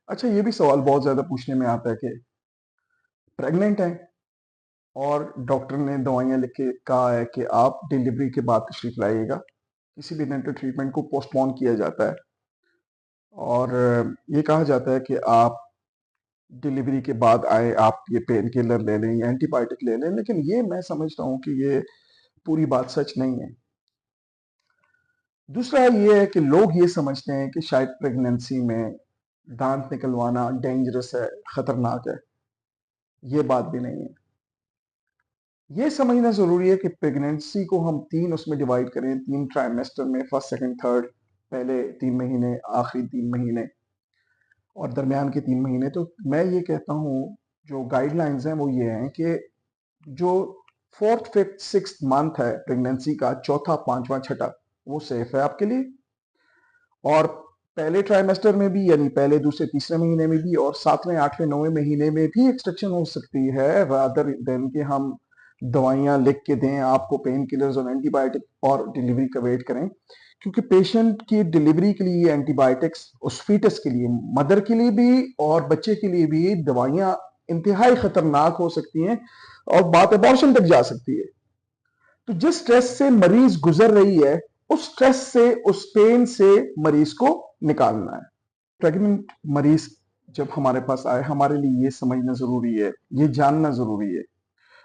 अच्छा, ये भी सवाल बहुत ज्यादा पूछने में आता है कि प्रेग्नेंट है और डॉक्टर ने दवाइयां लिख के कहा है कि आप डिलीवरी के बाद तशरीफ लाइएगा। किसी भी डेंटल ट्रीटमेंट को पोस्टपोन किया जाता है और ये कहा जाता है कि आप डिलीवरी के बाद आए, आप ये पेन किलर ले लें या एंटीबायोटिक ले लें, लेकिन ये मैं समझता हूँ कि ये पूरी बात सच नहीं है। दूसरा ये है कि लोग ये समझते हैं कि शायद प्रेगनेंसी में दांत निकलवाना डेंजरस है, खतरनाक है। ये बात भी नहीं है। ये समझना जरूरी है कि प्रेगनेंसी को हम तीन उसमें डिवाइड करें, तीन ट्राइमेस्टर में, फर्स्ट सेकंड थर्ड, पहले 3 महीने, आखिरी 3 महीने और दरमियान के 3 महीने। तो मैं ये कहता हूँ जो गाइडलाइंस हैं वो ये हैं कि जो फोर्थ फिफ्थ सिक्स मंथ है प्रेगनेंसी का, चौथा पांचवा छठा, वो सेफ है आपके लिए। और पहले ट्राइमेस्टर में भी, यानी पहले दूसरे तीसरे महीने में भी, और सातवें आठवें नौवें महीने में भी एक्सट्रैक्शन हो सकती है, रादर देन कि हम दवाइयां लिख के दें आपको, पेन किलर्स और एंटीबायोटिक, और डिलीवरी का वेट करें। क्योंकि पेशेंट की डिलीवरी के लिए एंटीबायोटिक्स, उस फीटस के लिए, मदर के लिए भी और बच्चे के लिए भी दवाइयां इंतहाई खतरनाक हो सकती हैं और बात अबॉर्शन तक जा सकती है। तो जिस स्ट्रेस से मरीज गुजर रही है, उस स्ट्रेस से, उस पेन से मरीज को निकालना है। प्रेग्नेंट मरीज जब हमारे पास आए, हमारे लिए ये समझना जरूरी है, ये जानना जरूरी है,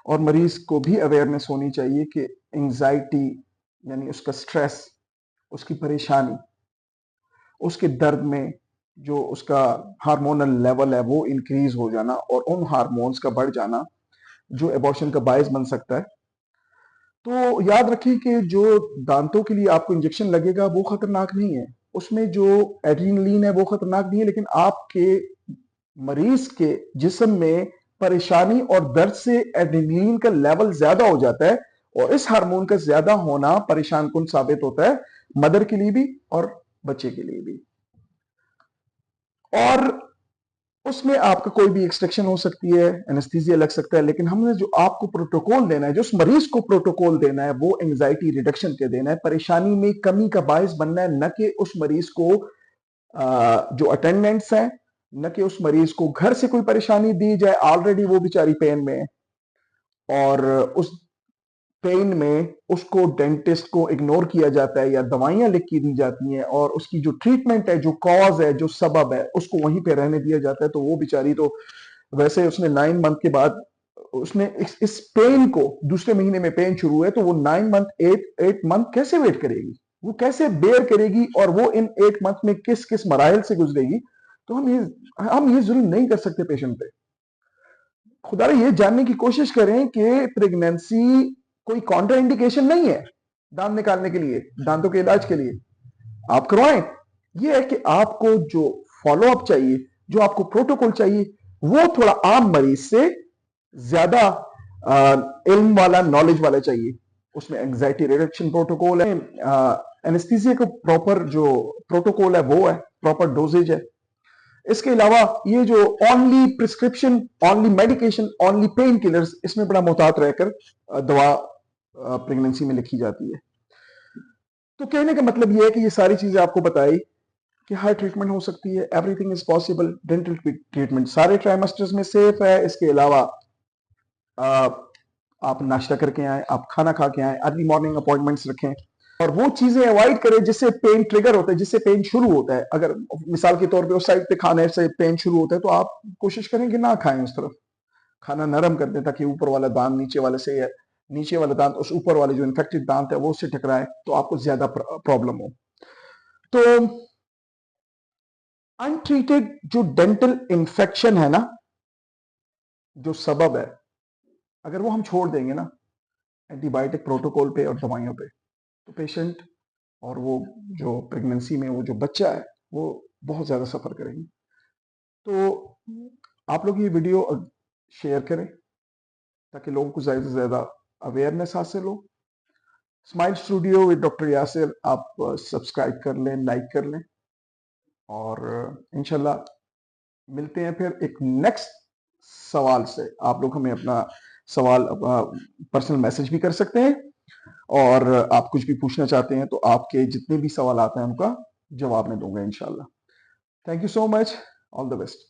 और मरीज को भी अवेयरनेस होनी चाहिए कि एंजाइटी, यानी उसका स्ट्रेस, उसकी परेशानी, उसके दर्द में जो उसका हार्मोनल लेवल है वो इंक्रीज हो जाना और उन हार्मोन्स का बढ़ जाना जो एबॉर्शन का बायस बन सकता है। तो याद रखें कि जो दांतों के लिए आपको इंजेक्शन लगेगा वो खतरनाक नहीं है, उसमें जो एड्रेनलिन है वो खतरनाक नहीं है, लेकिन आपके मरीज के जिस्म में परेशानी और दर्द से एड्रेनलिन का लेवल ज्यादा हो जाता है, और इस हार्मोन का ज्यादा होना परेशान कुन साबित होता है, मदर के लिए भी और बच्चे के लिए भी। और उसमें आपका कोई भी एक्सट्रैक्शन हो सकती है, एनेस्थीसिया लग सकता है, लेकिन हमने जो आपको प्रोटोकॉल देना है, जो उस मरीज को प्रोटोकॉल देना है, वो एंजाइटी रिडक्शन के देना है, परेशानी में कमी का बायस बनना है, न कि उस मरीज को जो अटेंडेंट्स हैं, न कि उस मरीज को घर से कोई परेशानी दी जाए, ऑलरेडी वो बेचारी पेन में है, और उस पेन में उसको डेंटिस्ट को इग्नोर किया जाता है या दवाइयां लिख के दी जाती हैं, और उसकी जो ट्रीटमेंट है, जो कॉज है, जो सबब है, उसको वहीं पे रहने दिया जाता है। तो वो बेचारी तो, वैसे उसने 9 मंथ के बाद, उसने इस पेन को, दूसरे महीने में पेन शुरू है, तो वो 9 मंथ, 8 मंथ कैसे वेट करेगी, वो कैसे बेयर करेगी, और वो इन 8 मंथ में किस किस मराइल से गुजरेगी। तो हम ये जुल्म नहीं कर सकते पेशेंट पे। खुदा ये जानने की कोशिश करें कि प्रेगनेंसी कोई कॉन्ट्रा इंडिकेशन नहीं है दांत निकालने के लिए, दांतों के इलाज के लिए आप करवाएं। ये है कि आपको जो फॉलो अप चाहिए, जो आपको प्रोटोकॉल चाहिए, वो थोड़ा आम मरीज से ज्यादा इल्म वाला, नॉलेज वाला चाहिए। उसमें एंजाइटी रिडक्शन प्रोटोकॉल है, एनेस्थीसिया का प्रॉपर जो प्रोटोकॉल है वो है, प्रॉपर डोजेज है। इसके अलावा ये जो only prescription, only medication, only pain killers, इसमें बड़ा मोहतात रहकर दवा प्रेगनेंसी में लिखी जाती है। तो कहने का मतलब ये है कि ये सारी चीजें आपको बताई कि हर ट्रीटमेंट हो सकती है, everything is possible. Dental treatment सारे ट्राइमेस्टर्स में सेफ है। इसके अलावा आप नाश्ता करके आए, आप खाना खा के आए, अर्ली मॉर्निंग अपॉइंटमेंट्स रखें, और वो चीजें अवॉइड करें जिससे पेन ट्रिगर होता है, जिससे पेन शुरू होता है। अगर मिसाल के तौर पे उस साइड पे खाने से पेन शुरू होता है, तो आप कोशिश करें कि ना खाएं उस तरफ, खाना नरम कर दें, ताकि ऊपर वाला दांत नीचे वाले से, या नीचे वाला दांत उस ऊपर वाले जो इन्फेक्टेड दांत है वो उससे टकराए, तो आपको ज्यादा प्रॉब्लम हो। तो अनट्रीटेड जो डेंटल इंफेक्शन है ना, जो सबब है, अगर वो हम छोड़ देंगे ना एंटीबायोटिक प्रोटोकॉल पे और दवाइयों पे, तो पेशेंट और वो जो प्रेगनेंसी में वो जो बच्चा है वो बहुत ज्यादा सफर करेंगे। तो आप लोग ये वीडियो शेयर करें ताकि लोगों को ज्यादा से ज्यादा अवेयरनेस हासिल हो। Smile studio with doctor Yasir आप सब्सक्राइब कर लें, लाइक कर लें, और इंशाल्लाह मिलते हैं फिर एक नेक्स्ट सवाल से। आप लोग हमें अपना सवाल पर्सनल मैसेज भी कर सकते हैं, और आप कुछ भी पूछना चाहते हैं तो आपके जितने भी सवाल आते हैं उनका जवाब मैं दूंगा इंशाल्लाह। Thank you so much. All the best.